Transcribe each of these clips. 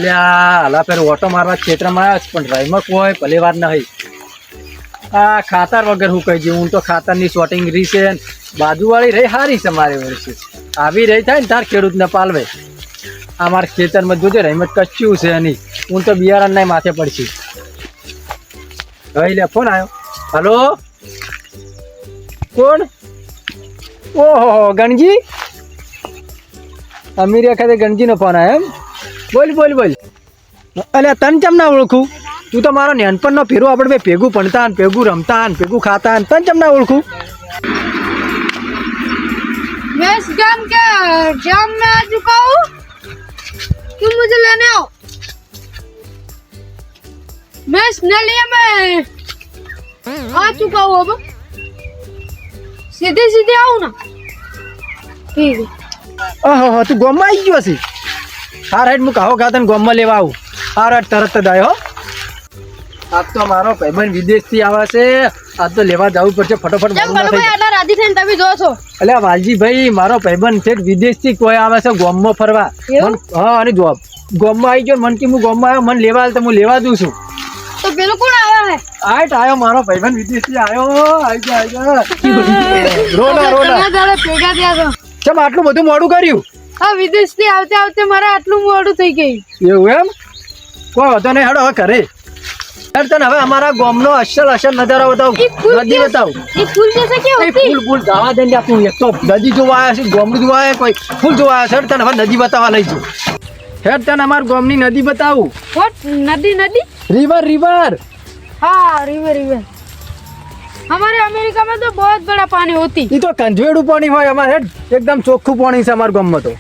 અલ્યા હાલા પેર ઓટો મારવા ક્ષેત્રમાં આવ્યો પણ રહીમક હોય ભલે વાર નહીં આ ખાતર વગર હું કહી દઉં હું તો ખાતરની શોટિંગ રહી છે બાજુવાળી રહી હારી છે મારી વર્ષે આવી રહી થાય ને તાર ખેડૂતને પાલવે આ મારા ખેતરમાં જોજે રહીમત કચ્યું છે નહીં હું તો બિયારણ માથે પડશે હવે લે ફોન આવ્યો હલો કોણ ઓહો ગણજી અમીર ખાતે ગણજીનો ફોન આવ્યો એમ બોલ બોલ બોલ અલ્યા તને કેમ ના ઓળખું તું તો મારો નાનપણનો ફેરો આપણે બે ભેગું ભણતા ને ભેગું રમતા ને ભેગું ખાતા ને તને કેમ ના ઓળખું मैं इस जाम के जाम में आ चुका हूँ तुम मुझे लेने आओ मैं इस नलिया में आ चुका हूँ अब सीधे सीधे आओ ना ठीक है ઓહો તું ગોમમાં આવી ગયો છે હા રાઈટ હું કહો ખાતા ને ગોમમાં લેવા આવું હા રાઈટ તરત જ આવ્યો આજ તો મારો ભાઈબંધ વિદેશથી આવે છે આજ તો લેવા જવું પડશે ફટોફટ जब बोलो भाई आना राजी थे तभी जो છો અલ્યા વાલજીભાઈ મારો ભાઈબંધ છે વિદેશથી કોઈ આવે છે ગોમમાં ફરવા હા અને ગોમમાં આવી ગયો મન કે હું ગોમમાં આવ્યો મને લેવા તો હું લેવા દઉં છું तो बिल्कुल आया है આઈટ આવ્યો મારો ભાઈબંધ વિદેશથી આવ્યો આવી ગયો રોના રોના દાડા ભેગા થયા તો ચમ આટલું બધું મોડું કર્યું હા વિદેશથી આવતે આવતે મારે આટલું મોડું થઈ ગયું એવું એમ કોઈ હતો નહીં હેડો હવે ઘરે તને હવે અમારા ગામનો અસલ નજારો બતાવ નદી બતાવ ये फूल जैसा क्या होती ફૂલ ફૂલ જવા દે ને આપણું એક તો નદી જોવા આવ્યા છે ગામડું જોવા આવ્યા કોઈ ફૂલ જોવા આવ્યા છે તને હવે નદી બતાવવા લઈ જઉં હેડ તને અમારા ગામની નદી બતાવું व्हाट नदी नदी रिवर रिवर हाँ रिवर रिवर हमारे अमेरिका में तो बहुत बड़ा पानी होती ये तो कंजवेड़ું પાણી હોય અમારે હેડ એકદમ ચોખ્ખું પાણી છે અમારા ગામમાં તો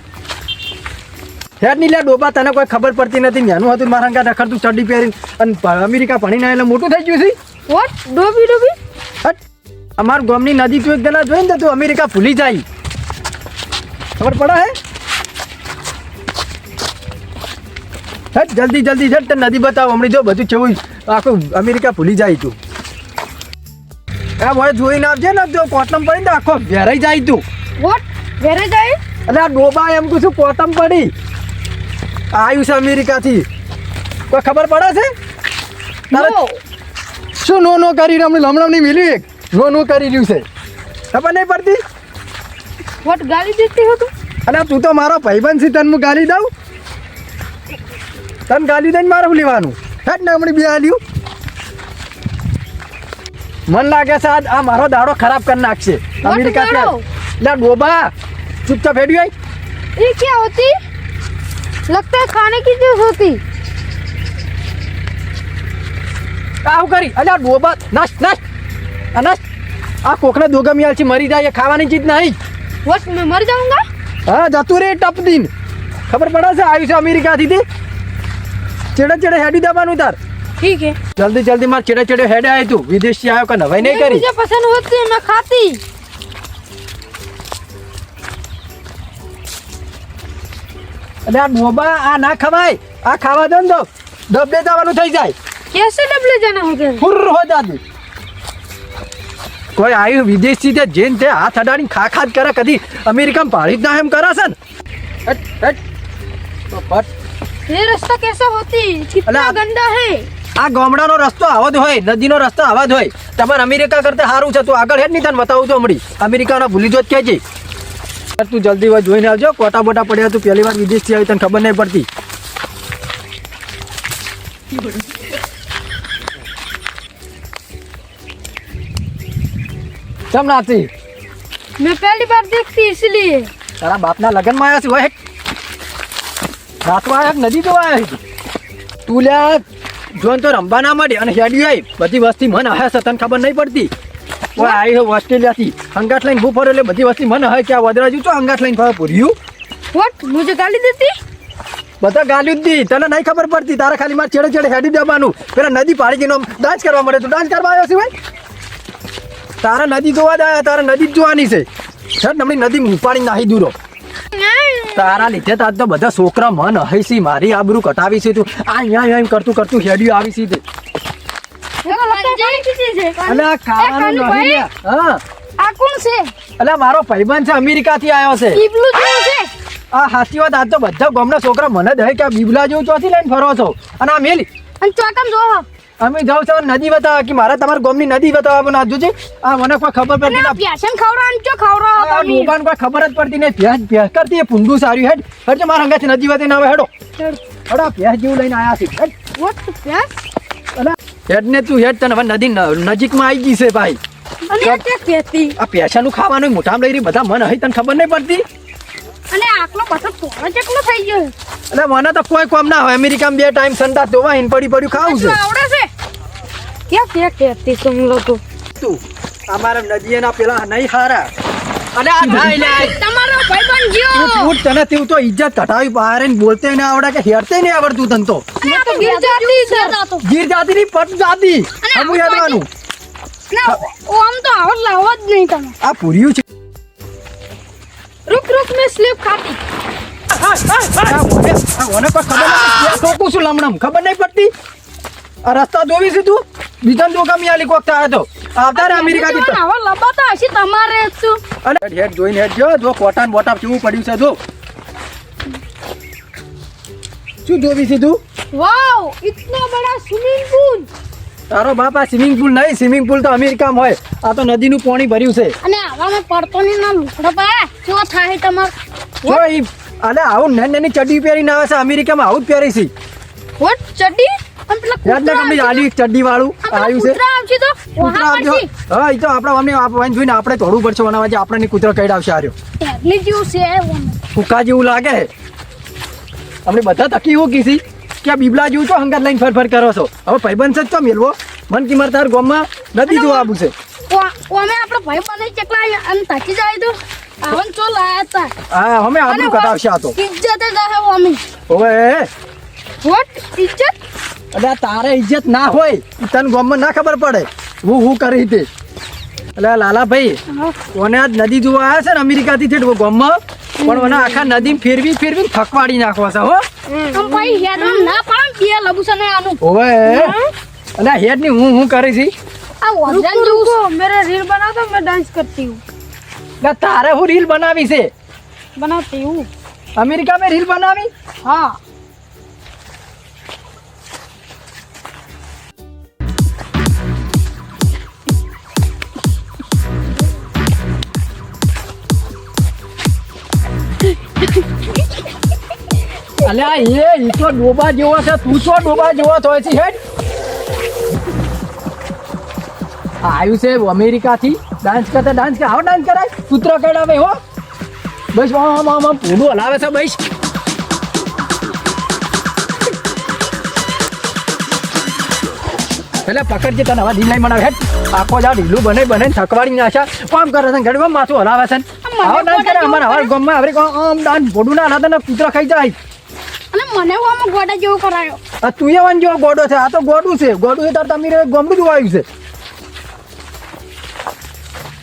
હેડ ની લે ડોબા તને કોઈ ખબર પડતી નથી નાનું હતું મારા અંગા રખડતું ચડ્ડી પહેરીને અને અમેરિકા ભણીને એટલે મોટું થઈ ગયું છે व्हाट डोबी डोबी હટ અમારા ગામની નદી તું એક દના જોઈને તો તું અમેરિકા ભૂલી જાય ખબર પડે હે હટ જલ્દી જલ્દી જટ તને નદી બતાવો હમણાં જો બધું કેવું આખું અમેરિકા ભૂલી જાય તું આ ભાઈ જોઈને આવજે ને જો કોટમ પડી ને આખો વેરાઈ જાય તું व्हाट वेरे जाए એટલે આ ડોબા એમ કહું છું કોટમ પડી આવ્યું છે અમેરિકાથી કોઈ ખબર પડે છે તારે नो શું નો નો કરી રહ્યું હમણાં નહીં મિલ્યું એક નો નો કરી રહ્યું છે ખબર નહીં પડતી व्हाट गाली देती हो तुम અને તું તો મારો ભાઈબંધ છે તને હું ગાલી દઉં તને ગાલી દઈને મારે શું લેવાનું હેટ ને હમણાં બે આલ્યું મન લાગે છે આ મારો દાડો ખરાબ કરી નાખશે અમેરિકા દાડો? લે ડોબા ચૂપચાપ હેડ્યું આઈ ये क्या होती लगता है खाने की चीज होती આવું કરી અલ્યા ડોબા નસ નસ નસ આ કોકને દોગમિયાલ છે મરી જાય એ ખાવાની ચીજ નહીં व्हाट मैं मर जाऊंगा હા જતું રે ટપ દીન ખબર પડે છે આવ્યું છે અમેરિકાથી તે ચેડે ચેડે હેડી દેવાનું તાર ठीक है જલ્દી જલ્દી માર ચેડે ચેડે હેડે આય તું વિદેશથી આવ્યો કે નવાઈ નહીં ये કરી मुझे पसंद होती है मैं खाती એટલે આ ડોબા આ ના ખવાય આ ખાવા દે ને તો ડબે જવાનું થઈ જાય कैसे डबले जाना होगा ફુર હો જાતું કોઈ આવ્યું વિદેશથી તે જેન તે હાથ અડાડીને ખા ખા જ કરે કદી અમેરિકામાં પાડી જ ના એમ કરે છે ને હટ હટ તો ફટ ये रास्ता कैसा होती कितना अला- गंदा है આ ગામડાનો રસ્તો આવો જ હોય નદીનો રસ્તો આવા જ હોય તમારે અમેરિકા કરતા સારું છે તું આગળ હેડ નહીં તને બતાવું છું હમણાં અમેરિકાના ભૂલી જો જ કહેજે તું જલ્દી વાર જોઈને આવજો કોટા બોટા પડ્યા તું પહેલી વાર વિદેશથી આવી તને ખબર નહીં પડતી કેમ નાતી मैं पहली बार देखती इसलिए તારા બાપના લગ્નમાં આવ્યા છે હોય રાતમાં આવ્યા નદી જોવા આવ્યા છે તું લ્યા જોન તો રમવા ના મળે અને હેડ્યું આવી બધી વસ્તી મન હે છે તને ખબર નહીં પડતી ઓય આવી હોય ઓસ્ટ્રેલિયાથી અંગાટ લઈને ભૂ ફરે એટલે બધી વસ્તી મન હે કે આ વદરાજુ તો અંગાટ લઈને ફરે પૂર્યું व्हाट मुझे गाली देती બધા ગાલ્યું જ દી તને નહીં ખબર પડતી તારે ખાલી મારે છેડે છેડે હેડી દેવાનું પેલા નદી પાડી ગઈ ડાન્સ કરવા મળે તું ડાન્સ કરવા આવ્યો છે ભાઈ તારે નદી જોવા જાય તારે નદી જ જોવાની છે છેડ નમણી નદી ઉપાડી નાહી દૂરો તારા લીધે તાર તો બધા છોકરા મન હૈસી મારી આબરૂ કટાવી છે તું આ અહીંયા એમ કરતું કરતું હેડ્યું આવી છે તે અલે આ ખાવાનું નહીં લ્યા. હા આ કોણ છે અલે મારો ભાઈબંધ છે અમેરિકાથી આવ્યો છે ઈબલું જેવું છે આ સાચી વાત આજ તો બધા ગામના છોકરા મને દે કે આ બીબલા જેવું ચોથી લઈને ફરો છો અને આ મેલી અને ચોકમ જો અમે જાઉં છો નદી બતાવવા કે મારા તમારા ગામની નદી બતાવવા ના જોજે આ મને કોઈ ખબર પડતી ના પ્યાસન ખવડાવવાનું ચો ખવડાવો આ તમે ડોબાને કોઈ ખબર જ પડતી નહીં પ્યાસ કરતી એ પૂંડું સારું હેડ હરજો મારા અંગાથી નદી વતે ના આવે હેડો હડા પ્યાસ જેવું લઈને આયા છે હેડ વોટ પ્યાસ અલા હેડ ને તું હેડ તને હવે નદી નજીકમાં આવી ગઈ છે ભાઈ અને આ કે કેતી આ પ્યાસાનું ખાવાનું મોઢામાં લઈ રહી બધા મને હઈ તને ખબર નહીં પડતી અને આકલો પાછો થોડો ચકલો થઈ ગયો એટલે મને તો કોઈ કોમ ના હોય અમેરિકામાં 2 ટાઈમ સંડા ધોવા હિન પડ્યું ખાવું છે આવડે છે કે કેતી तुम લોકો તું અમારા નદીના પેલા નહીં હારા અને આ નહીં લે તમારો ભાઈબંધ ગયો તું તને તું તો ઇજ્જત ઘટાવી બહાર ને બોલતે નહીં આવડે કે હેરતે નહીં આવડતું તને તો મેં તો ગીર જાતી છે ગીર જાતિ ની પટ જાતિ હમું યાદવાનું ના ઓ આમ તો આવડ લાવો જ નહીં તમે આ પૂર્યું છે रुक रुक मैं स्लिप खाती આ ઓને કોઈ ખબર નથી ટોકું છું લમણમ ખબર નહીં પડતી આ રસ્તા જોવી છે તું બીજા દોકા મિયાલી કોક થાય તો આવતા રે અમેરિકા થી આવા લબાતા હશે તમારે શું અને હેડ જોઈને હેડ જો કોટાન બોટાપ કેવું પડ્યું છે જો શું જોવી છે તું વાવ इतना बड़ा स्विमिंग पूल તારો બાપ આ સ્વિમિંગ પુલ નહીં સ્વિમિંગ પુલ તો અમેરિકામાં હોય આ તો નદીનું પાણી ભર્યું છે અને આવામાં પડતો નહીં ના લુકડો પા શું થાય તમાર જો ઈ અલે આવું નાની ચડ્ડી પહેરીને આવે છે અમેરિકામાં આવું જ પહેરી છે વોટ ચડ્ડી અને પેલા યાદ ને કમી આલી ચડ્ડી વાળું આવ્યું છે કૂતરા આવશે તો કૂતરા વહાં આવજો. પડશે હા ઈ તો આપણા અમને આપવાને જોઈને આપણે થોડું પડશે બનાવવા જે આપણને કૂતરા કઈડ આવશે આર્યો ટેબલી જેવું છે ફૂકા જેવું લાગે અમને બધા તકી એવું કીધી કે આ બીબલા જેવું છો હંગાત લઈને ફરફર કરો છો હવે ભાઈબંધ જ તો મેલવો મન કી માર તાર ગામમાં નદી જોવા આવું છે ઓ અમે આપણો ભાઈ બને ચકલા અને તાકી જાય તો આવન ચો લાયા તા હા અમે આબરૂ કટાવશે આ તો ઇજ્જત જ હે અમે ઓવે વોટ ઇજ્જત એટલે આ તારે ઇજ્જત ના હોય ઈ તને ગામમાં ના ખબર પડે હું કરી તે એટલે લાલાભાઈ કોને આજ નદી જોવા આવ્યા છે ને અમેરિકાથી છે ગામમાં પણ મને આખા નદી ફેરવી થકવાડી નાખવા છે હો हम भाई हेड ना पान दिया लबुसन है आनु ઓવે અને હેડ ની હું કરી છી आ वजन जो मेरा रील बना दो मैं डांस करती हूँ એટલે તારે હું રીલ બનાવી છે बनाती हूँ અમેરિકા મેં રીલ બનાવી हाँ અલ્યા ઈ તો ડોબા જેવો છે તું તો ડોબા જેવો થોય છે હેડ આવ્યું છે અમેરિકાથી ડાન્સ કરતા ડાન્સ કે આવો ડાન્સ કરાય કૂતરો કડાવે હો બસ આમ પૂડું હલાવે છે બસ એટલે પકડજે તને હવે ઢીલ નહીં બનાવે હેડ આખો જા ઢીલું બને થકવાડી નાખ્યા કામ કરે છે ઘડીમાં માથું હલાવે છે આવો ડાન્સ કરે અમારા હવાર ગામમાં હવે આમ ડાન્સ ભોડું ના હલાતા ને કૂતરા ખાઈ જાય અને મને હું આમાં ગોડા જેવો કરાયો આ તું એ વન જેવો ગોડો છે આ તો ગોડું છે ગોડું છે તાર તમે ગમડું જોવા આવ્યું છે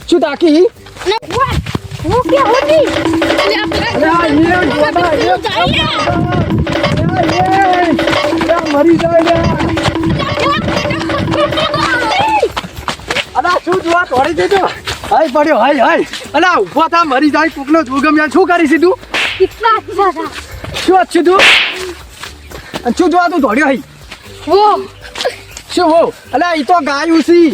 શું તાકી અને वो क्या होती अरे आप મરી જાય અલા શું જોવા તોડી દીધું હાય પડ્યો હાય અલા ઉભો થા મરી જાય કોકનો જોગમ યાર શું કરી સીધું कितना अच्छा था શું અચ્છું તું અને શું જોવા તું દોડ્યો હાય वो શું હો અલા ઈ તો ગાયું સી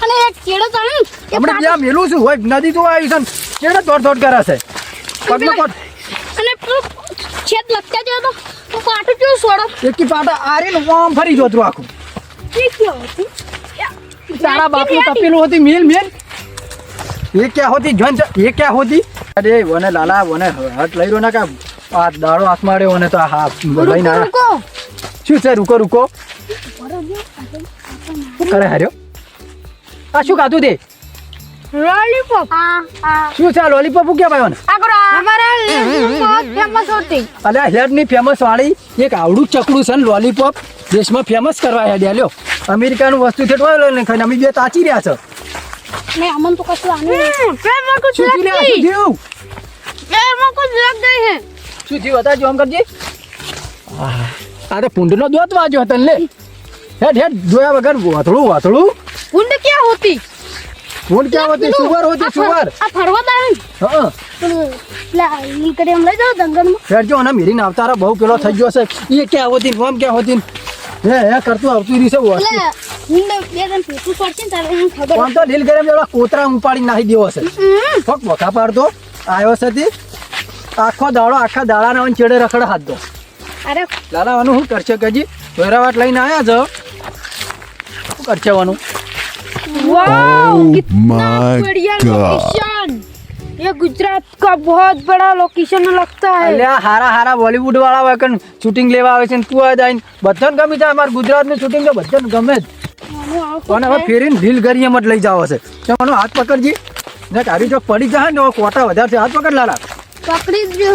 અને એક કેળો તો ને આપણે ત્યાં મેલું છું હોય નદી તો આવ્યું છે કેડે દોડ કરે છે પગમાં કોટ અને છેદ લગતા જો તો હું પાટું જો છોડો એકી પાટા આરી ને આમ ફરી જોતું આખું ये क्या होती તારા બાપનું તપેલું હતી મેલ ये क्या होती जन ये क्या होती अरे वने लाला वने हट लई रो ना का आ दाड़ो हाथ मारे वने तो हाथ लઈને આયા रुको શું છે રૂકો શું કરે હાર્યો આ શું ખાધું તે लॉलीपॉप શું છે લોલીપોપ કે ભાઈ વને अगर हमारा बहुत फेमस होती અલે હેડ ની ફેમસ વાળી એક આવડું ચકડું છે ને લોલીપોપ દેશમાં ફેમસ કરવા હેડ્યા લ્યો અમેરિકાનું વસ્તુ છે તો લઈને ખાઈને અમે બે તાચી રહ્યા છે नहीं अमन तो कसला नहीं फिर मेरे को શું થયું લે? શું થયું फिर मेरे को लग गई है શું થયું બતાજો આમ કરજે આ તો પૂંડનો દોત વાજો હતો ને લે હેડ જોયા વગર વાથળું उंड क्या होती ઊંટ ક્યાં હોતી? સુવર હોતી, સુવર. આ ફરવા જાય ને હા પેલા નીકળે એમ લઈ જાઓ જંગલમાં. ફેરજો અને મીરીને આવતારા બહુ પેલો થઈ ગયો છે. એ ક્યાં હોતી ને ઓમ ક્યાં હોતી હે કરતું આવતું રહી છે એટલે ઊંડે બે જણ પેટું પડશે ને તારે એને ખબર કોણ તો ઢીલ કરે એવડા કોતરા ઉપાડી નાખી દેવો છે. ફક વખા પાડતો આવ્યો છે તે આખો દાડો આખા દાડાના ઓન ચેડે રખડે હાથ દો. અરે લાલાવાનું શું કરશે કજી? વેરાવાટ લઈને આવ્યા છો, શું કરશે વાનું? वाओ कितना my बढ़िया God. लोकेशन ये गुजरात का बहुत बड़ा लोकेशन लगता है અલ્યા હારા હારા બોલીવુડ વાળા હોય કન શૂટિંગ લેવા આવે છે ને તું આ જાય બધાને ગમી જાય. અમાર ગુજરાતની શૂટિંગ તો બધાને ગમે જ. અને હવે ફેરીને ઢીલ કરીએ મત લઈ જાવ હશે. ચાલો હાથ પકડજી ને કારી ચોક પડી જાય ને કોટા વધારે છે. હાથ પકડ લાલા पकड़ी जो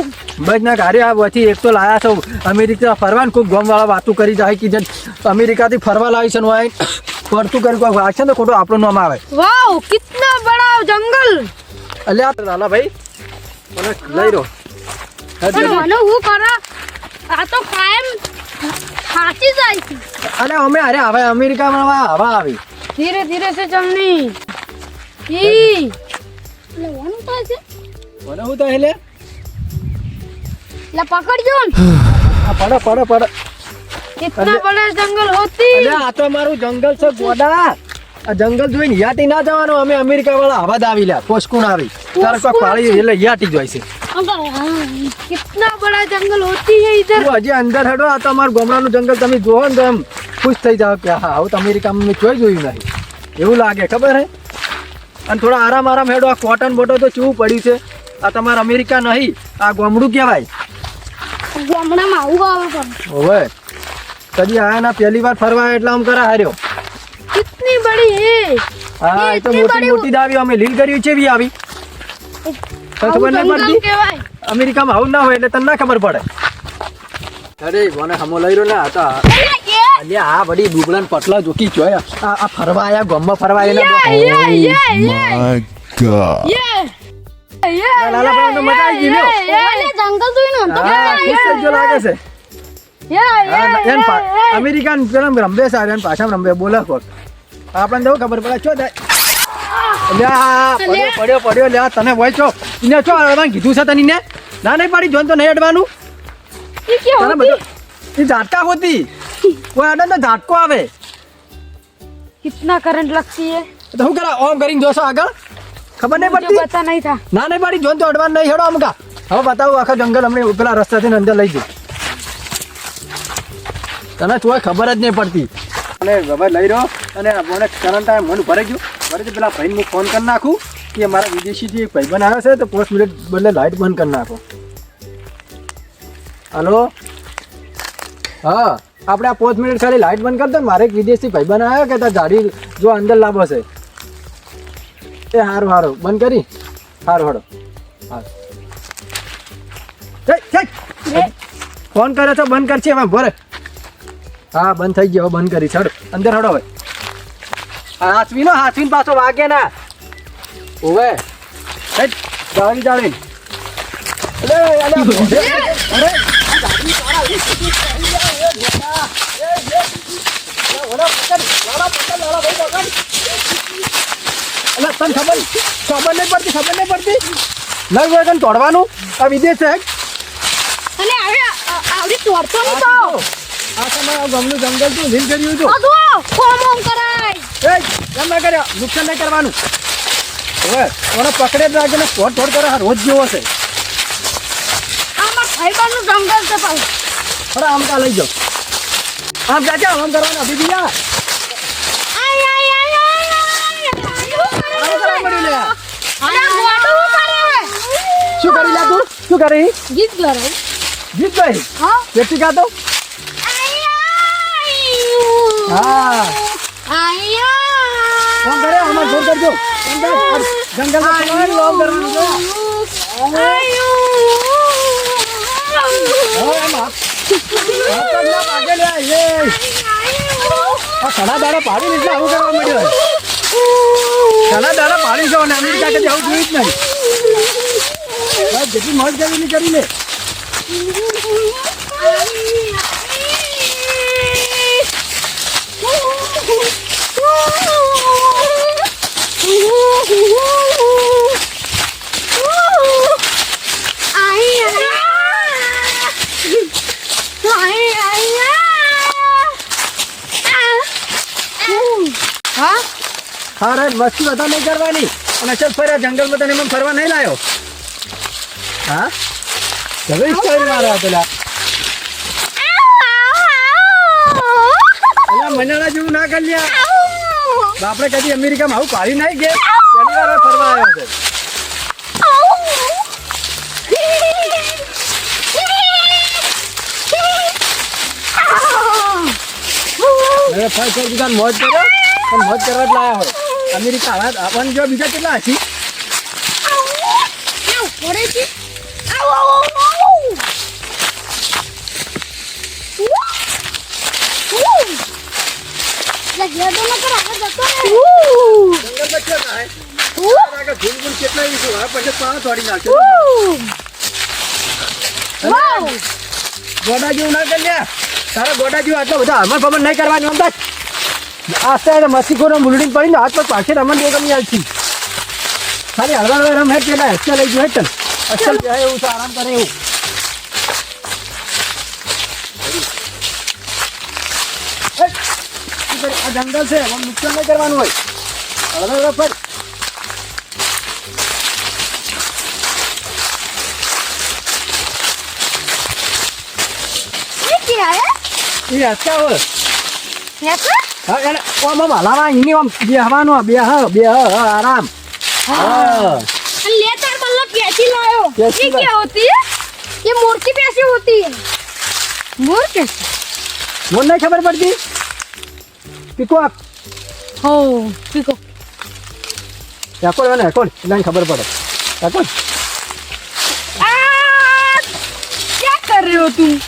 બસ ના કારી આ પછી એક તો લાયા છો અમેરિકા ફરવા ને ખૂબ ગામવાળા વાતું કરી જાય કે જેન અમેરિકાથી ફરવા લાવી છે ને હોય પડતું કરી કોઈ વાત છે ને ખોટું આપણું નામ આવે. वाओ कितना बड़ा जंगल અલ્યા લાલા ભાઈ મને લઈ રહ્યો પણ મને હું કરા આ તો કાયમ ખાતી જાય છે અરે અમે અરે હવે અમેરિકામાં હવા આવી ધીરે ધીરે से चलनी ई લેવાનું થાય છે મને હું તો હેલે ला पकड़ जो પડો પડો પડો. कितना बड़ा जंगल होती અલ્યા આ તો મારું જંગલ છે ગોડા. આ જંગલ જોઈને યાટી ના જવાનું. અમે અમેરિકા વાળા હવાદ આવી લ્યા પોસ્કુન આવી તારે કોઈ પાળી એટલે યાટી જોઈ છે. कितना बड़ा जंगल होती है इधर તું હજી અંદર હેડો. આ તો અમારું ગામડાનું જંગલ તમે જોવો ને તો એમ ખુશ થઈ જાવ કે હા હું તો અમેરિકામાં મેં જોયું નહીં એવું લાગે ખબર હે. અને થોડા આરામ આરામ હેડો. આ કોટન બોટો તો ચેવું પડ્યું છે. આ તમારા અમેરિકા નહીં આ ગામડું કહેવાય. ગામડામાં આવું આવે પણ હવે કદી આયા ના પહેલી વાર ફરવા એટલે આમ કરા હાર્યો. कितनी बड़ी है હા એ તો મોટી મોટી દાવી અમે લીલ કર્યું છે બી આવી તો ખબર નહીં પડતી. કહેવાય અમેરિકામાં આવું ના હોય એટલે તને ના ખબર પડે. અરે મને હમો લઈ રહ્યો ને આ તો અલ્યા આ બધી ડુબળા ને પટલા જોકી જોયા આ ફરવા આયા ગામમાં ફરવા આયા My God. લાલા ભાઈ તો મજા આવી ગઈ લ્યો. જંગલ જોઈને તો હા ખુશ થઈ ગયો લાગે છે. અમેરિકન પેલા રંબે સારે પાછા રંબે બોલે કોક આપણને તો ખબર પડે છો થાય. અલ્યા પડ્યો પડ્યો લ્યા તને હોય છો ઇને છો અડવાનું કીધું છે તને ના નહીં પાડી જોન તો નહીં અડવાનું. ये क्या તને होती બધું એ ઝાટકા હોતી કોઈ અડે તો ઝાટકો આવે कितना करंट लगती है તો શું કરા ઓમ કરીને જોશો આગળ ખબર નહીં मुझे પડતી. पता नहीं था ના નહીં પાડી જોન તો અડવાનું નહીં હેડો અમકા. હવે બતાવું આખા જંગલ અમને પેલા રસ્તાથી અંદર લઈ જઈ તને ચોય ખબર જ નહીં પડતી. અને હવે લઈ રહ્યો અને મને કરંટ ટાઈમ મને ભરાઈ ગયું ભરે પેલા ભાઈને હું ફોન કરી નાખું કે મારા વિદેશીથી એક ભાઈબંધ આવ્યો છે તો 5 મિનિટ બદલે લાઇટ બંધ કરી નાખો. હલો હા આપણે આ 5 મિનિટ ખાલી લાઇટ બંધ કરી દો. મારે એક વિદેશી ભાઈબંધ આવ્યો કે તાર ગાડી જો અંદર લાભો છે એ સારું સારું બંધ કરી સારું હડો હા ફોન કર્યો તો બંધ કરશે હવે ભરે. હા બંધ થઈ ગયો હવે બંધ કરી છડ અંદર હડો હવે. હાથવીન પાછો વાગે ના ઓવે જાળી જાળી તને ખબર નહીં પડતી નહીં હોય તને તોડવાનું આ વિદેશ છે. અને આવડી તોડતો નહીં તો આ તમારા ગામનું જંગલ તું લીલ કર્યું છું. અદો કોમ ઓમ કરાય કેમ ના કર્યા નુકસાન નહીં કરવાનું. હવે મને પકડે જ રાખીને તોડ કરે રોજ જેવો છે. આમાં ફાઈબરનું જંગલ છે પાછું થોડા આમ કા લઈ જાઓ આમ ચાચા આમ કરવાના અભી બીજા આય આય આય આય આમ કરવા મળ્યું લે. અરે ગોડું કરે શું કરી લે તું શું કરી ગીત કરે જીત ભાઈ હા કેટલી ગાતો હા કોણ કરે આમાં ફોન કરજો જંગલમાં લોમ કરવાનું છે. હવે એમ હાથ પગ ના પાકે લે એ આ સડા દાડા પાડી એટલે આવું કરવા મળ્યો સડા દાડા પાડી છે અને અમેરિકા કદી આવું જોયું જ નહીં. બસ જેટલી મોજ કરી લે Oh હા રાજ મસ્તી બધા નહીં કરવાની અને અસલ ફર્યા જંગલમાં તને એમાં ફરવા નહીં લાયો હા હવે સ્ટાઈલ મારા પેલા અલા મનાડા જેવું ના કરી લ્યા આપણે કદી અમેરિકામાં આવું પાડી નહીં ગયા પહેલી વાર ફરવા આવ્યો છે હવે ફર્સ્ટ દુકાન મોજ કર્યો પણ મોજ કરવા જ લાયા હોય અમેરિકા હાથ આપણને જો બીજા કેટલા હશી કેટલા પછી પાણા તોડી નાખ્યો ગોડા જેવું ના કરી લ્યા તારા ગોડા જેવું આટલો બધા હમણાં ખબર નહીં કરવાની અમદાજ આસ્તે મસ્તીખોર મુલડી પડીને હાથ પર પાછળ રમણ દે ગમી આવતી ખાલી હળવા રમ હેઠ પેલા અચ્છા લઈ ગયો હેઠ અસલ જાય એવું છે આરામ કરે એવું આ જંગલ છે નુકસાન નહીં કરવાનું હોય હળવા ફર ये अच्छा हो हाँ यार वो मम हलावा इन्हीं हम बेहा आराम हाँ लेटर बल्ला कैसी लायो कैसी ये क्या होती है ये मूर्ति कैसी होती है मोर कैसी वो नहीं खबर पड़ती पिको हो पिको या कौन नहीं खबर पड़े या कौन क्या कर रहे हो तुम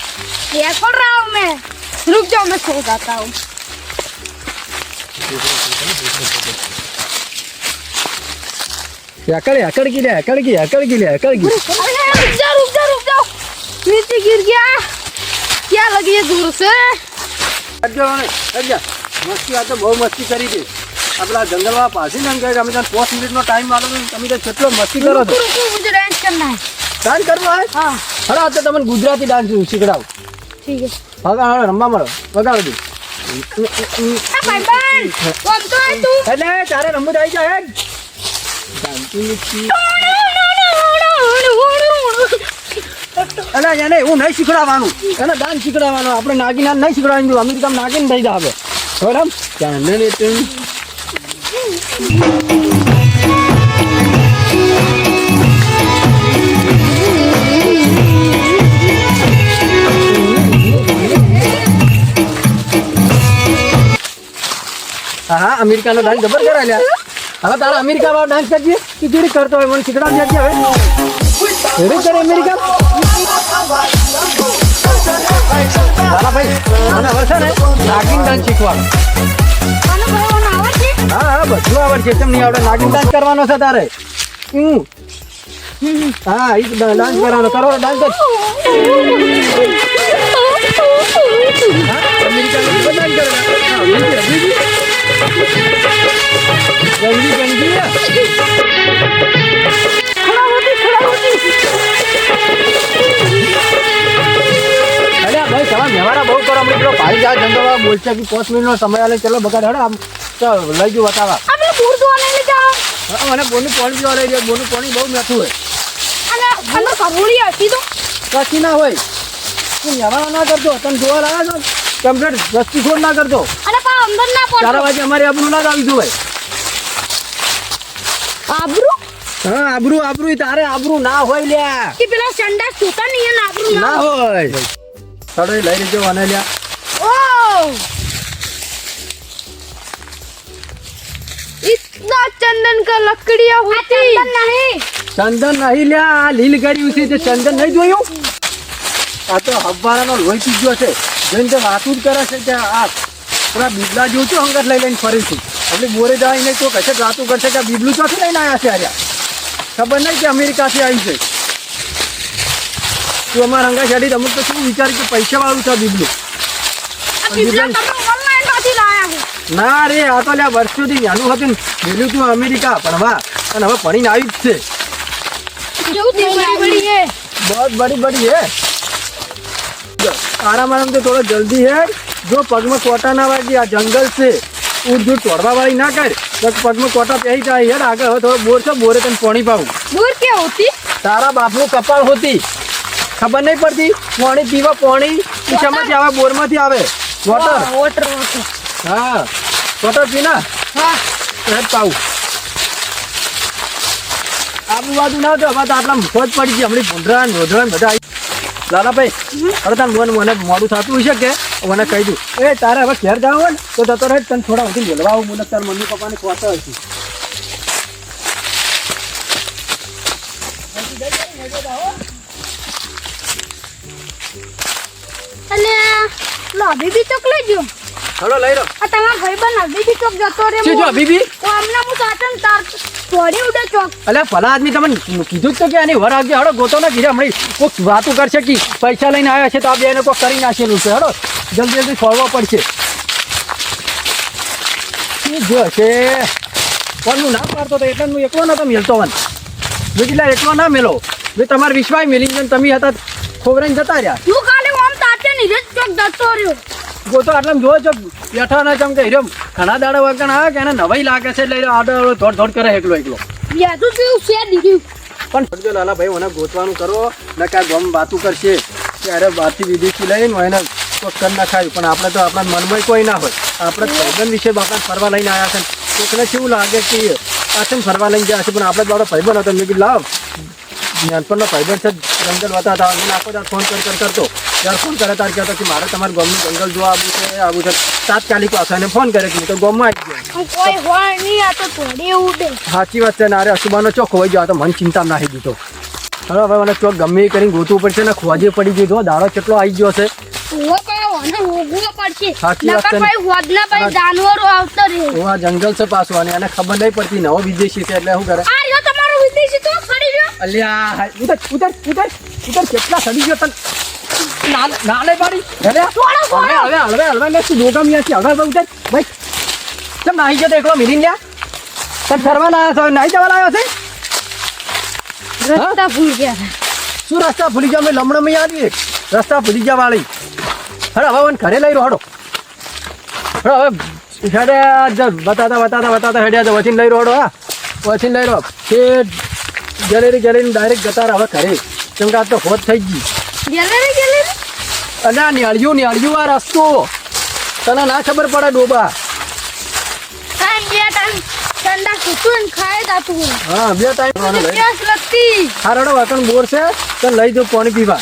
ये पढ़ रहा हूँ मैं रुक जाओ मैं सो जाता हूँ अकड़ की रुक जाओ नीचे गिर गया क्या लगी है दूर से मस्ती आ तो बहुत मस्ती करी थी अपना जंगल वाला पास ही गए તમે 5 મિનિટનો ટાઈમ મારો તમે તો કેટલો મસ્તી કરો છો मुझे डांस करना है ડાન્સ કરવો હે हाँ હરા તો તમને ગુજરાતી ડાન્સ શીખડાવું ठीक है હવે રમવા મળો વગાડો દી भाई कौन तो है तू એટલે તારે રમવું આવી જાય જાનતી નથી અલા એને હું નહીં શીખડાવવાનું એને ડાન્સ શીખડાવવાનું આપણે નાગીના નહીં શીખડાવવાનું અમેરિકામાં નાગીને થઈ જાવે બરાબર ચાંદને તું હા અમેરિકાનો ડાન્સ જબર કરાય લ્યા હવે તારા અમેરિકા વાળો ડાન્સ કરજે તું કેવી કરતો હોય મને શીખડાવજે હવે કેવી કરે અમેરિકા તારા ભાઈ મને આવડશે ને નાગિન ડાન્સ શીખવાનો હા હા બધું આવડશે કેમ નહીં આવડે નાગિન ડાન્સ કરવાનો છે તારે હા એ ડાન્સ કરવાનો કરો ડાન્સ કર અમેરિકાનો ડાન્સ जल्दी जल्दी खड़ा होती अरे भाई सवाल मेवारा बहुत करो हमने भाई जा जंगल वाला बोलते कि 5 मिनट નો સમય આલે ચલો બગાડ હડે આમ ચાલ લઈ જો બતાવા આપણે પૂર ધોવાને લઈ જાઓ મને બોનું પાણી પીવા લઈ જાય બોનું પાણી બહુ મીઠું હોય અને અંદર કબૂળી હતી તો કશી ના હોય તું મેવારા ના કરતો તને જોવા લાગે છો કમ્પ્લીટ વસ્તી ખોડ ના કરતો અને પા અંદર ના પડતો 4 વાગે અમારી આબરૂ ના આવી જોય આબરૂ હા આબરૂ તારે આબરૂ ના હોય લ્યા કે પેલા સંડાસ છોટા નહીં અને આબરૂ ના હોય સડે લઈ લેજો અને લ્યા ओ इतना चंदन का लकड़ियां होती ચંદન નહીં લ્યા આ લીલ ગાડી ઉસી તે ચંદન નહીં જોયું આ તો હવારાનો લોહી પી ગયો છે જેમ તે વાતું જ કરે છે કે આ પૂરા બીબલા જેવું છું અંગત લઈ લઈને ફરી છું એટલે બોરે જાય નહીં તો કશે વાતું કરશે કે આ બીબલું ચોથી લઈને આવ્યા છે આર્યા ખબર નહીં કે અમેરિકાથી આવી છે તું અમારા અંગા છાડી અમુક તો શું વિચાર કે પૈસા વાળું છે બીબલું ऑनलाइन માંથી લાયા ના રે આ તો લ્યા વર્ષોથી નાનું હતું ને ગયેલું તું અમેરિકા ભણવા અને હવે ભણીને આવી જ છે. કેવું થઈ બડી હે बहुत बड़ी बड़ी है. आराम आराम से थोड़ा जल्दी है. जो पग में कोटा ना वागी आ जंगल से ऊट जो तोड़वा वाली ना कर तो पग में कोटा पे ही चाहिए यार. आगे हो थोड़ा बोर से बोरे तन पानी पाऊँ. दूर क्या होती तारा बाप नु कपाल होती खबर नहीं पड़ती. पानी पीवा पानी समझ आवे बोर में थी आवे वाटर. वोटर हाँ वाटर पीना हाँ सहज पाऊँ. આબુ બાજુ ના તો હવે તો આટલા ખોજ પડી ગઈ હમણાં ભૂંડરા ને રોધરા ને બધા લાલાભાઈ હવે તાર મને મોડું થતું હશે કે મને કહી દઉં એ તારે હવે ઘેર જાવ હોય ને તો જતો રહે તને થોડા સુધી બોલવા આવું મને તાર મમ્મી પપ્પાને ખોતો હશે. અલે લો બીબી ચોક લઈ જો ચલો લઈ લો. આ તમારા ભાઈબંધ બીબી ચોક જતો રે શું જો બીબી તો હમણાં હું સાચન તાર થોડી ઉડે ચોક અલ્યા ભલા આદમી તમને કીધું જ તો કે એની વર આગળ હડો ગોતો ના કીધા હમણાં કોઈક વાતું કરશે કે પૈસા લઈને આવ્યા છે તો આ બે એને કોઈક કરી નાખેલું છે. હડો જલ્દી જલ્દી ફોડવા પડશે. શું જો છે કોણનું નામ મારતો હતો એટલે હું એકલો નતો મેલતો વન બીજલા એકલો ના મેલો ભાઈ તમારે વિશ્વાસ મેલી તમે હતા ખોવરાઈને જતા રહ્યા. તું ખાલી આમ તાતે ની રેત ચોક જતો રહ્યો ગોતો આટલા જોવો છો બેઠા ના ચમ કે હીરો ઘણા દાડા વાગણ આવે કે એને નવાઈ લાગે છે એટલે આડો ધોડ ધોડ કરે એકલો એકલો. યાદુ કેવું છે દીધું પણ જો લાલા ભાઈ મને ગોતવાનું કરો ને કાંઈ ગમ વાતું કરશે ત્યારે બહારથી વિદેશી લઈને એને કોઈક કરી નાખાયું. પણ આપણે તો આપણા મનમાં કોઈ ના હોય. આપણે ભાઈબંધ વિશે બાપા ફરવા લઈને આવ્યા છે. કોઈકને કેવું લાગે કે આ છે ને ફરવા લઈને ગયા છે પણ આપણે બાળો ભાઈબંધ હતો. મેં કીધું લાવ નાનપણનો ભાઈબંધ છે જંગલ બતા હતા મને આખો દાડ ફોન કરતો ત્યારે ફોન કરે તાર કહેતો કે મારે તમારા ગામનું જંગલ જોવા આવું છે તાત્કાલિક પાછાને ફોન કરે કે તો ગામમાં આવી ગયો. કોઈ હોય નહીં આ તો થોડી ઉડે સાચી વાત છે ને અરે અશુબાનો ચોક હોઈ ગયો તો મને ચિંતા નાખી દીધો. હવે હવે મને ચોક ગમે એ કરીને ગોતવું પડશે ને ખોજે પડી ગયો દાડો કેટલો આવી ગયો છે. ઓ કયો અને હોગવો પડશે સાચી વાત છે. નકર ભાઈ હોદના ભાઈ જાનવરો આવતા રહે. હું આ જંગલ છે પાછું અને એને ખબર નહીં પડતી નવો વિદેશી છે એટલે શું કરે. આ જો તમારો વિદેશી તો ખરી ગયો અલ્યા ઉતર ઉતર ઉતર ઉતર કેટલા સડી ગયો તને ના લઈ પાડી હવે હળવે હળવે ને તું દોગમ યાથી હળવે ઉતર ભાઈ કેમ નાહી ગયો તો એકલો મિલીન લ્યા તને ફરવા લાવ્યો છો નાહી જવા લાવ્યો છે. રસ્તા ભૂલ ગયા શું રસ્તા ભૂલી ગયા મેં લમણો મેં આવી રસ્તા ભૂલી ગયા વાળી. હડો હવે મને ઘરે લઈ રહ્યો હડો હવે હેડે બતાતા હેડ્યા તો વચીને લઈ રહ્યો હા વચીને લઈ રહ્યો તે ગેલેરી ડાયરેક્ટ જતા રહો હવે ઘરે કેમ કે આ તો હોત થઈ ગઈ. ગેલેરી અને આ નેળિયું આ રસ્તો તને ના ખબર પડે ડોબા. ટાઈમ ઠંડા કુટુન ખાય દાતું હા 2 ટાઈમ પ્યાસ લગતી હારડો વાકણ બોર છે તને લઈ દો પાણી પીવા.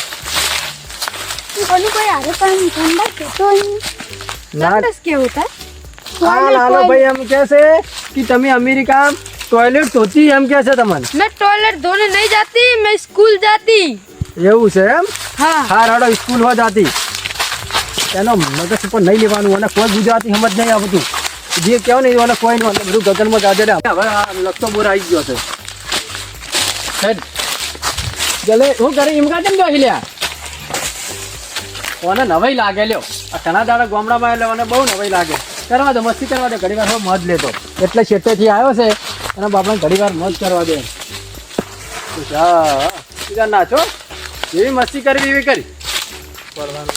કોની કોઈ આરે પાણી ઠંડા કુટુન ના કે હોતા હા લાલો ભાઈ એમ કહે છે કે તમે અમેરિકા ટોયલેટ ધોતી એમ કહે છે તમને. मैं टॉयलेट धोने नहीं जाती मैं स्कूल जाती. એવું છે એમ. हाँ હારડો સ્કૂલ હો જાતી એનો મગજ ઉપર નહીં લેવાનું અને કોઈ ગુજરાતી સમજ નહીં આવતું જે કહો ને એને કોઈ નહીં બધું ગગનમાં ગાજે હવે આ લખતો બોર આવી ગયો છે. જલે હું કરે એમ કાઢે ને લ્યા ઓને નવાઈ લાગે લ્યો આ ઘણા દાડા ગામડામાં એટલે મને બહુ નવાઈ લાગે. કરવા દો મસ્તી કરવા દે ઘડી વાર હવે મજ લેતો એટલે શેઠેથી આવ્યો છે અને બાપા ઘડી વાર મજ કરવા દે. હા નાચો એવી મસ્તી કરવી એવી કરી પડવાનું.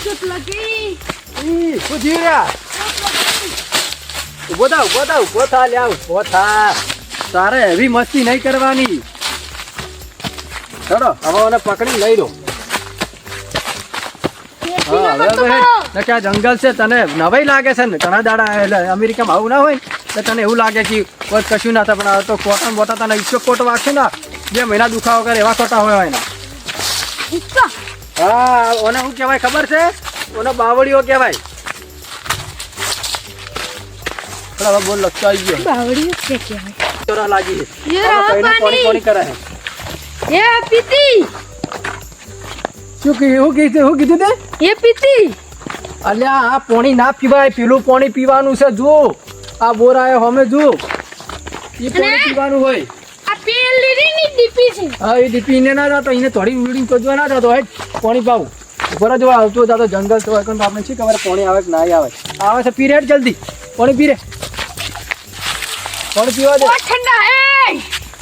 चोट लगी શું થયું રે ઉભો થા લ્યા ઉભો થા. તારે એવી મસ્તી નહીં કરવાની. ચલો હવે મને પકડી લઈ દો. હા હવે ક્યાં જંગલ છે તને નવાઈ લાગે છે ને ઘણા દાડા એટલે અમેરિકામાં આવું ના હોય ને તો તને એવું લાગે કે કોઈ કશું ના થાય પણ આ તો કોટન બોટા તને ઈચ્છો કોટ વાગશે ને 2 મહિના દુખાવો કરે એવા કોટા હોય એના. હા ઓને શું કહેવાય ખબર છે ઓને બાવળીઓ કહેવાય. હવે બોલ લખતો આવી ગયો बावड़ी से क्या है ચોરા લાગી ये હવે रहा કઈને पानी કોણી કરે ये पीती શું કીધું તે ये पीती અલ્યા આ પાણી ના પીવાય પેલું પાણી પીવાનું છે જો આ બોર આયો હમે જો એ પાણી પીવાનું હોય. આ પેલી ની ડીપી છે હા એ ડીપી ને ના જતો એને થોડી વીડી કોજવા ના જતો હે પાણી પાવું ઉપર જ આવતું હતા તો જંગલ તો હોય આપણે શી ખબર પાણી આવે કે ના આવે. આવે છે પીરે જલ્દી પાણી પીરે. પાણી પીવા દે. ઠંડા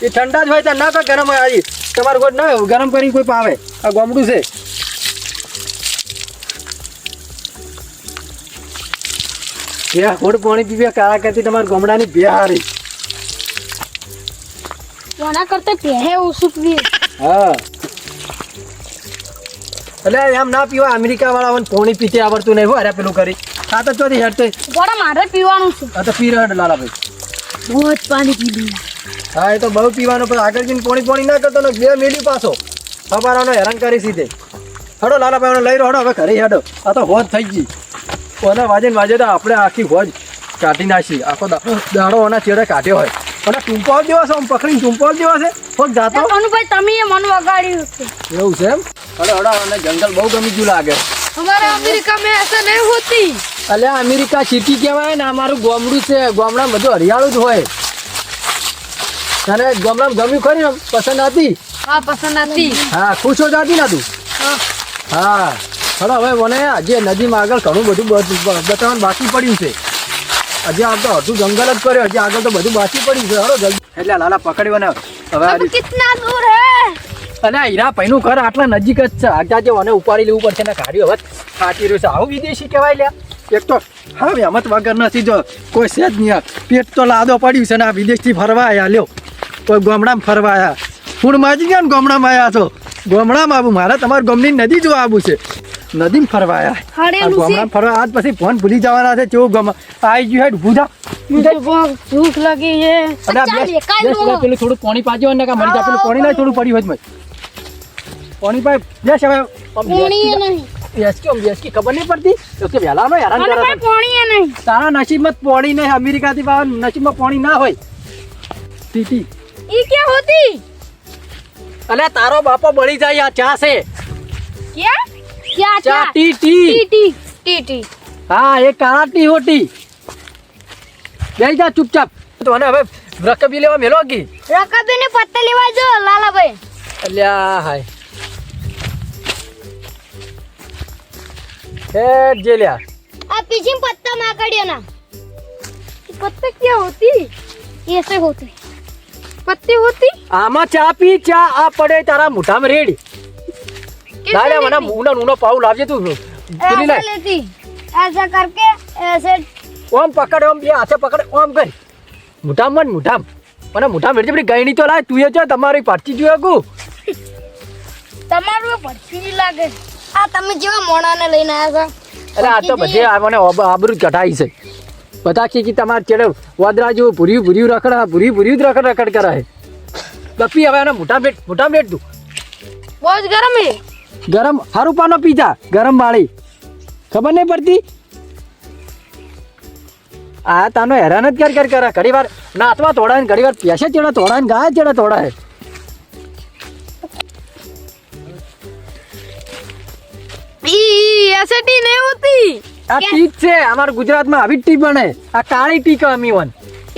એ ઠંડા જ હોય તો ના કોઈ ગરમ હોય. આજે તમારું કોઈ ના ગરમ કરીને કોઈ પાવે. આ ગામડું છે. ઘોડ પાણી પીવે કાળા કરતી તમારા ગામડાની બે હારી. કોના કરતા પહેરે ઓછું પીએ. હા એટલે એમ ના પીવા અમેરિકા વાળા પાણી પીતે આવડતું નહીં હોય પેલું કરી આ તો ચોથી હેઠ બડા મારે પીવાનું છે. આ તો પી રહ્યો લાલાભાઈ. બહુ જ પાણી પી લીધું. હા એ તો બહુ પીવાનું પણ આગળ જઈને પાણી ના કરતો ને બે મિલી પાછો ખબરનો હેરાન કરી સીધે. હડો લાલાભાઈ લઈ રહ્યો હવે ઘરે હેડો. આ તો હોજ થઈ ગઈ. કોને વાજે તો આપણે આખી હોજ કાઢી નાખી. આખો દાડો ઓના ચેડે કાઢ્યો હોય અને ટૂંપાવ જેવા છે આમ પકડીને ટૂંપાવ જેવા છે હોગ જાતો. મનુભાઈ તમે મને વગાડ્યું છે. એવું છે એમ. હડો અને જંગલ બહુ ગમી ગયું લાગે. हमारे अमेरिका में ऐसा नहीं होती. અલ્યા અમેરિકા સિટી કહેવાય ને અમારું ગામડું છે. ગામડામાં બધું હરિયાળું જ હોય. તને ગામડામાં ગમ્યું ખરી ને પસંદ હતી? हाँ पसंद आती. હા ખુશ હો જાતી ના તું? હા હલો હવે મને જે નદીમાં આગળ ઘણું બધું બતાવવાનું બાકી પડ્યું છે. હજી આ તો અડધું જંગલ જ કર્યો. હજી આગળ તો બધું બાકી પડ્યું છે. હલો જલ્દી એટલે લાલા પકડ્યો ને હવે अब कितना दूर है. અને હીરા ભાઈનું ઘર આટલા નજીક જ છે. આગળ જે મને ઉપાડી લેવું પડશે ને ગાડીઓ હવે ફાટી રહ્યું છે. આવું વિદેશી કહેવાય લ્યા. એક તો હા મહેમત વગર નથી જો કોઈ છે જ નહીં. પેટ તો લાદો પડ્યું છે ને આ વિદેશથી ફરવા આવ્યા લ્યો. કોઈ ગામડામાં ફરવા આવ્યા. ફૂડ માજી ગયા ને ગામડામાં આવ્યા છો. ગામડામાં આવું મારે તમારા ગામની નદી જોવા આવવું છે. નદીમાં ફરવા આવ્યા. ગામડામાં ફરવા આજ પછી ફોન ભૂલી જવાના છે. કેવું ગમ આવી ગયું હેડ ઊભું થા. मुझे बहुत भूख लगी है. અને પેલું થોડું પાણી પાજો ને મરી જા. પેલું પાણી ના થોડું પડ્યું હોય જ પાણી પાય બેસ હવે. पानी है नहीं. બેસ કી ખબર નહીં પડતી તો કે વહેલા નો હેરાન કરે છે. पानी है नहीं. તારા નસીબમાં પાણી નહીં. અમેરિકાથી નસીબમાં પાણી ના હોય. ટીટી ये क्या होती. અલ્યા તારો બાપો બળી જાય. આ ચા છે. क्या क्या ચા T T. T T T. હા એ કાળા ટી હોટી. બેસી જા ચૂપચાપ. તો અને હવે રકબી લેવા મેલો કી रकाबी ने पत्ते लेवा जो लाला भाई. અલ્યા હાય એ જે લ્યા. आप पीछे पत्ता माकड़ियो ना. पत्ते क्या होती. ऐसे होते पत्ते होती. આમાં ચા પી. ચા આ પડે તારા મોઢામાં રેડી. લાલે મને ઊનો ઊનો પાઉ લાવજે તું. પેલી ऐसा लेती. ऐसा करके ऐसे. ઓમ પકડ. ઓમ બે હાથે પકડ. ઓમ કર મોઢામાં મને મોઢા મેળજે પેલી ગયણી તો લાય. તું એ જો તમારી પાછી જોયો કુ તમારું પડતી લાગે. આ તમે જેવા મોણાને લઈને આવ્યા છો. એટલે આ તો બધે મને આબરૂ ચઢાઈ છે. બધા કે તમારે ચેડે વાદરા જેવું ભૂર્યું રખડા ભૂર્યું જ રખડ કરાય. બપી હવે એને મોટા તું બહુ જ ગરમ હે. ગરમ હારું પાનો પીજા ગરમ વાળી ખબર નહીં પડતી. આ તાનો હેરાન જ કર કરે. ઘડી વાર નાતવા તોડાય ને ઘડી વાર પેસે ચેડા તોડાય ને ગાય ચેડા તોડાય. ऐसे टी नहीं होती. આ ટી છે. અમારા ગુજરાતમાં આવી ટી બને. આ કાળી ટી કમી વન.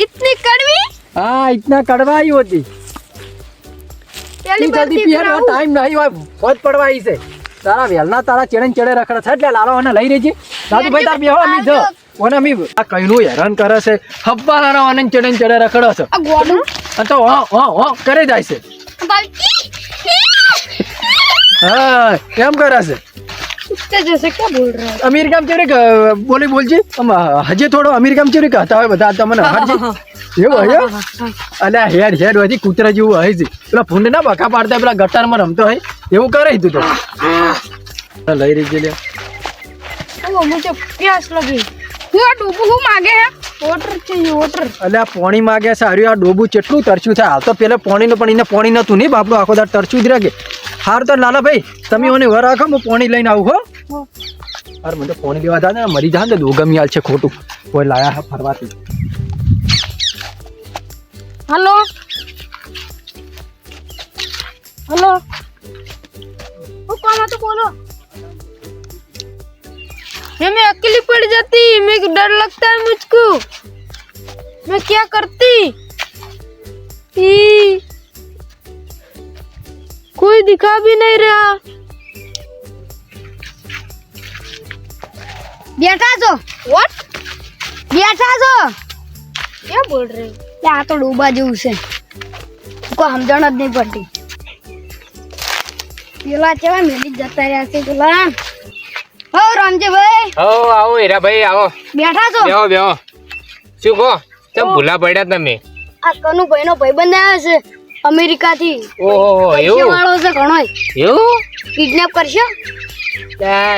इतनी कड़वी. હા ઇતના કડવાઈ હોતી. पहली बार જલ્દી देख પીએ रहा हूँ. ટાઈમ નહીં હોય. ફોજ પડવાઈ છે. તારા વેલના તારા ચેડે રખડે છે. એટલે લાલો અને લઈ રેજી. દાદુભાઈ તાર બેહો અમી જો ઓને અમી આ કઈનું હેરાન કરે છે. હબ્બાના ઓને ચેડે રખડે છે. આ ગોડું. અને તો હો કરે જાય છે. बल्कि હા કેમ કરે છે. कुत्ते जैसे क्या बोल रहा है. અમેરિકામાં કેવી બોલજી હજે થોડો અમેરિકામાં કેવી કહેતા હોય બધા તમને હરજી એવું હોય અલ્યા હેડ હોય કૂતરા જેવું હોય છે. પેલા ફૂંડ ના બકા પાડતા પેલા ગટારમાં રમતો હોય એવું કરે તું તો લઈ રહી લે. ओ मुझे प्यास लगी. हुआ डूबू हूँ मांगे है. वोटर चाहिए वोटर. અલ્યા પાણી માગે સારું. આ ડોબું કેટલું તરસ્યું થાય. હાલ તો પેલા પાણીનું પણ એને પાણી નતું નહીં બાપડું આખો દાડ તરસ્યું જ રહે. હાર તો લાલા ભાઈ તમે મને વર રાખો હું પાણી લઈને આવું હો. અરે મને તો પાણી લેવા દાદા મરી જાય ને દો ગમી હાલ છે ખોટું કોઈ લાયા હા ફરવાથી. Hello hello. वो कौन है तो बोलो. ये मैं अकेली पड़ जाती. मैं डर लगता है मुझको. मैं क्या करती. कोई दिखा भी नहीं रहा. બેઠા છો વોટ બેઠા છો क्या बोल रहे हो આ તો ડૂબા જેવું છે કોઈ સમજણ જ નહીં પડતી પેલા કેવા મેલી જતા રહ્યા છે પેલા હો રામજીભાઈ હો આવો હીરાભાઈ આવો બેઠા છો બેહો બેહો શું કહો કેમ ભૂલા પડ્યા તમે આ કનુભાઈ નો ભાઈબંધ આવ્યો છે અમેરિકા થી ઓહો એવું વાળો છે ઘણો એવું કિડનેપ કરશે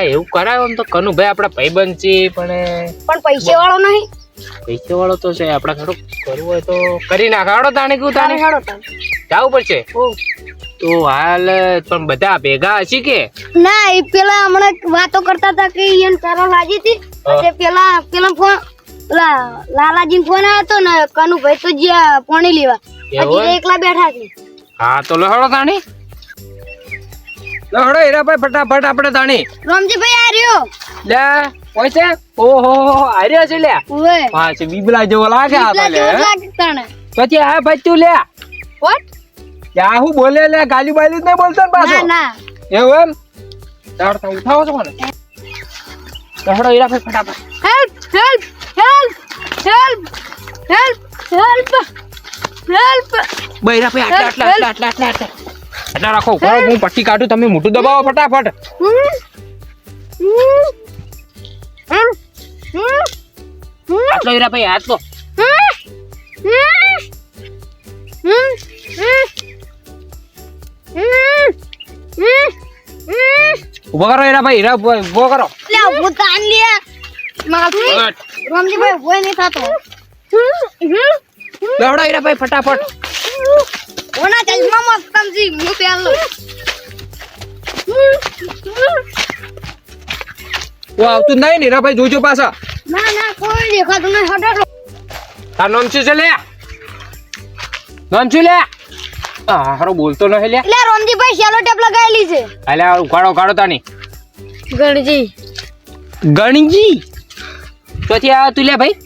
એવું કરાય આમ તો કનુભાઈ આપડા ભાઈબંધ છે પણ પૈસે વાળો નહીં પૈસા વાળો તો છે આપડા થોડુંક કરવું હોય તો કરી નાખાડો તાણે કયું તાણે હાડો જવું પડશે તો હાલ પણ બધા ભેગા હશે કે ના એ પેલા હમણાં વાતો કરતા હતા કે ઈયન તારો લાજી હતી એટલે પેલા ફોન લાલાજી ફોન આવ્યો હતો ને કનુભાઈ તો જ્યાં પાણી લેવા હજી એકલા બેઠા છે હા તો લહડો તાણી લહડો હીરાભાઈ ફટાફટ આપણે તાણી રામજીભાઈ આ રહ્યો લે પૈસે ઓહો આર્યો છે લે ઓએ હા છે બીબલા જેવો લાગે આ તો લે તને પછી આ બચ્ચું લે વોટ યા હું બોલે લે ગાલી બાલી જ નહીં બોલતો ને પાછો ના એવું એમ તાર તો ઉઠાવો છો ને લહડો હીરાભાઈ ફટાફટ help help help help help help help બૈરા ભાઈ આટલા રાખો હું પટ્ટી કાઢું તમે મોટું દબાવો ફટાફટ આટલો હીરા ભાઈ આટલો ઉભો કરો હીરા ભાઈ ઉભો કરો લે ઉભો તાન લે માફી રામજીભાઈ ઉભો નહીં થાતો લહડો હીરા ભાઈ ફટાફટ ઓના ચશ્મા મસ્તમ જી હું પહેરલો ઓ આવતું નહીં ને હીરા ભાઈ જોજો પાછા ના ના કોઈ દેખાતું નહીં હટાડો તાર નામ શું છે લે નામ શું લે હારો બોલતો ન લે લે રામજીભાઈ શેલો ટેપ લગાવેલી છે અલે ઉગાડો તાની ગણજી ગણજી ક્યાંથી આવ્યા તું લે ભાઈ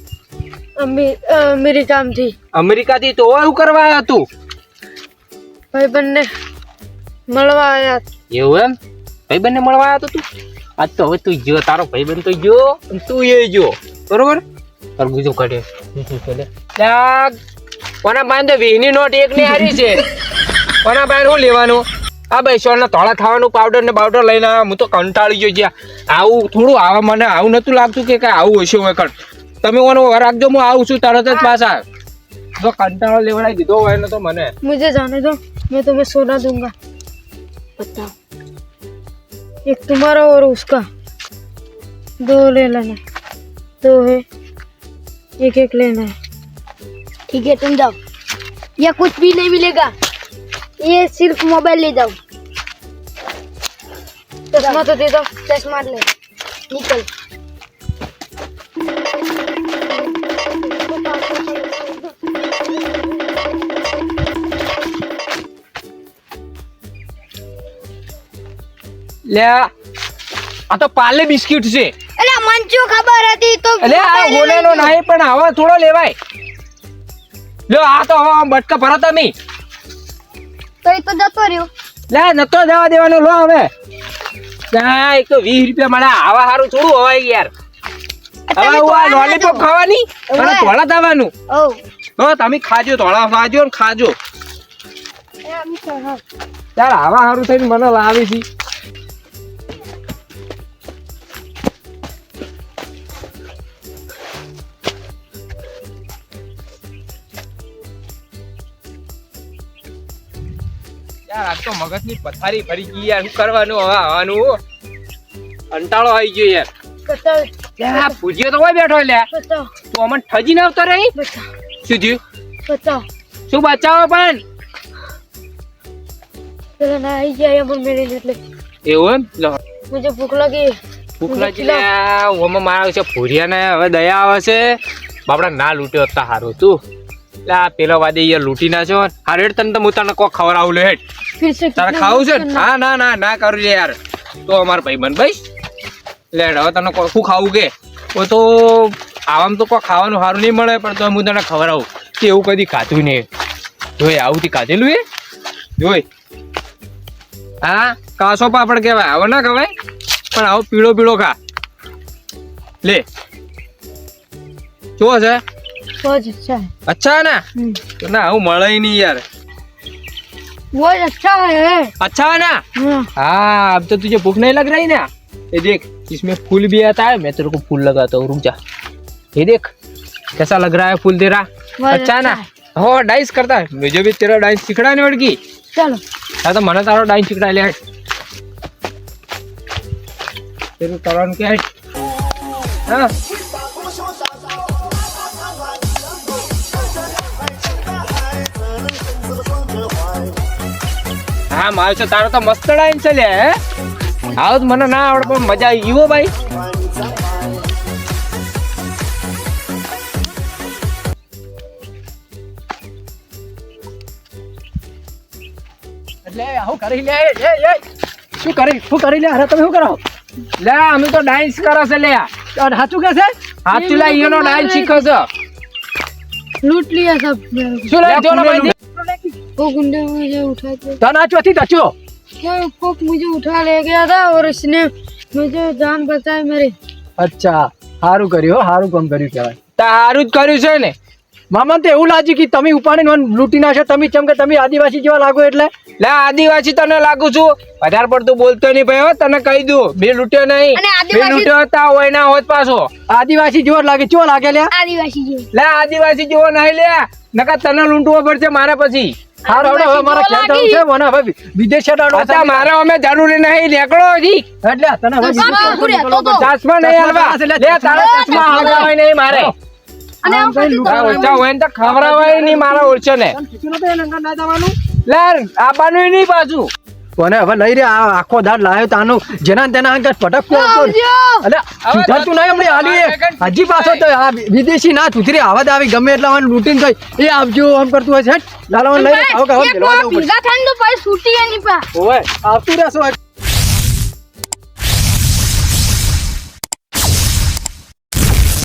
અમેરિકામાંથી અમેરિકાથી તો એવું કરવા આવ્યો તું ભાઈબંધને મળવા આવ્યા એવું એમ ભાઈબંધને મળવા આવ્યો તું આજ તો હવે તું જો તારો ભાઈબંધ તો જો અને તું એ જો બરોબર તરબૂજો કાઢે કોના પાસે તો 20 ની નોટ એક ની હારી છે કોના પાસે શું લેવાનું આ બેસોળ ના ધોળા થવાનું પાવડર ને બાવડર લઈને આવ્યા હું તો કંટાળી ગયો જ્યાં આવું થોડું આવા મને આવું નતું લાગતું કે કઈ આવું હશે હોય કણ તમે મને રાખજો હું આવું છું તરત જ પાછા જો કંટાળો લેવડાવી દીધો હોય ને તો મને मुझे जाने दो मैं तुम्हें सोना दूंगा बताओ एक तुम्हारा और उसका दो ले लेना दो है एक एक लेना है ठीक है तुम जाओ या कुछ भी नहीं मिलेगा ये सिर्फ मोबाइल ले जाओ चश्मा तो दे दो चश्मा ले निकल લે આ તો પાર્લે બિસ્કિટ છે અલા મંચો ખબર હતી તો એટલે આ ગોલેનો નહીં પણ આવા થોડો લેવાય લો આ તો હવે બટકા ભરો તમે તો એ તો જતો રહ્યો લે નતો જવા દેવાનો લો હવે ત્યાં એક તો 20 રૂપિયા મળે આવા સારું થોડું હોય યાર હવે આ લોલીપોપ ખાવાની અને ધોળા થવાનું ઓ તો તમે ખાજો ધોળા ખાજો ને ખાજો એ આમી તો હા યાર આવા સારું થઈને મને લાવી છે યાર આજ તો મગજની પથારી ફરી ગઈ યાર શું કરવાનું હવે આવવાનું કંટાળો આવી ગયો યાર બતાવ યાર પૂજ્યો તો હોય બેઠો લે બતાવ તું અમને ઠજી ના આવતો રહી બતાવ શું થયું બતાવ શું બચાવો પણ चलो ना आई जाए अब मेरे लिए એવું એમ લો मुझे भूख लगी ભૂખ લાગી લે ઓમાં મારા છે ભૂરિયાને હવે દયા આવે છે બાપડા ના લૂટ્યો હતા હારું તું લા પેલો વાદે યાર લૂટી ના છો હાર હેડ તને તો હું તને કોક ખવડાવું લે હેડ फिर से તારે ખાવું છે ને? હા ના ના ના કરું છે યાર તો અમાર ભાઈબંધ ભાઈ લે હવે તને શું ખાવું કે ઓ તો આવામ તો કોઈ ખાવાનું સારું નહીં મળે પણ તો હું તને ખવડાવું કે એવું કદી ખાધું નહીં જોઈ આવું થી ખાધેલું એ જોઈ હા કાસો પાપડ કહેવાય આવો ના ખવાય પણ આવો પીળો પીળો ખા લે શું છે बहुत अच्छा है અચ્છા ના તો ના હું મળે નહીં યાર बहुत अच्छा है अच्छा है ना हाँ हाँ अब तो तुझे भूख नहीं लग रही ना ये देख इसमें फूल भी आता है मैं तेरे को फूल लगाता हूँ रुक जा ये देख कैसा लग रहा है फूल तेरा बहुत अच्छा है ना अच्छा हो डांस करता है मुझे भी तेरा डांस सीखड़ा नहीं वड़की चलो हाँ तो मना तारो डांस सीखड़ा ले तेरे करन क्या है हाँ હા મારે છે તારો તો મસ્ત ડાન્સ છે લે આવ તો મને ના આવડે પણ મજા આવી ગઈ હો ભાઈ એટલે હું કરી લે એ શું કરી લે અરે તમે શું કરો લે અમે તો ડાન્સ કરે છે લે અને સાચું કે છે હાથ ચલા ઈનો ડાન્સ શીખો છો लूट लिया सब मेरे को શું લે જો ભાઈ वो गुंडे मुझे उठा के તને આ ચોથી તચ્યો वो मुझे उठा ले गया था और इसने मुझे जान बचाई मेरी અચ્છા સારું કર્યું હો સારું કામ કર્યું કહેવાય તારું જ કર્યું છે ને મામા તો એવું લાગ્યું કે તમે ઉપાડીને મને લૂંટી નાખો તમે ચમ કે તમે આદિવાસી જેવા લાગો એટલે લે આદિવાસી તને લાગુ છું વધારે પડતું બોલતો નહીં ભાઈ હો તને કહી દઉં બે લૂટ્યો નહીં અને બે આદિવાસી- લૂટ્યો હતા હોય ના હોત પાછો આદિવાસી જેવો જ લાગે ચો લાગે લ્યા आदिवासी जी લે આદિવાસી જેવો નહીં લે નકા તને લૂંટવો પડશે મારા પછી હાર હવે હવે મારા જેવો ખેર જવું છે મને હવે વિદેશ હેડાડો અચ્છા મારે અમે જરૂરી નહીં નીકળો હજી એટલે તને હવે તો વિદેશ કામ હેડાડો પૂરે, તો તો. ચશ્મા નહીં હાલવા ચશ્મા લે તારા ચશ્મા હાલવા હોય નહીં મારે અને આમ પછી આ ઓછા હોય ને તો ખવડાવાય નહીં મારા ઓળશે ને તને કીધું નતું એ લંકા ના જવાનું લે આવવાનું નહીં પાછું કોને હવે લઈ રે આ આખો દાડ લાયો તાનો જેના તેના અંગત પટકતો હતો આવજો. અલે સુધરતું નહીં હમણાં હાલી હજી પાછો તો આ વિદેશી ના તુતરી આવાજ આવી ગમે એટલા વાન લૂંટીને ગઈ એ આવજો આમ કરતું હોય છે લાલાવાન લઈ રે આવો કે આવો એક પેલવા વાર જવું પડશે ભીગા થઈને તો પછી છૂટી એની પા ઓય આવતું રહેશો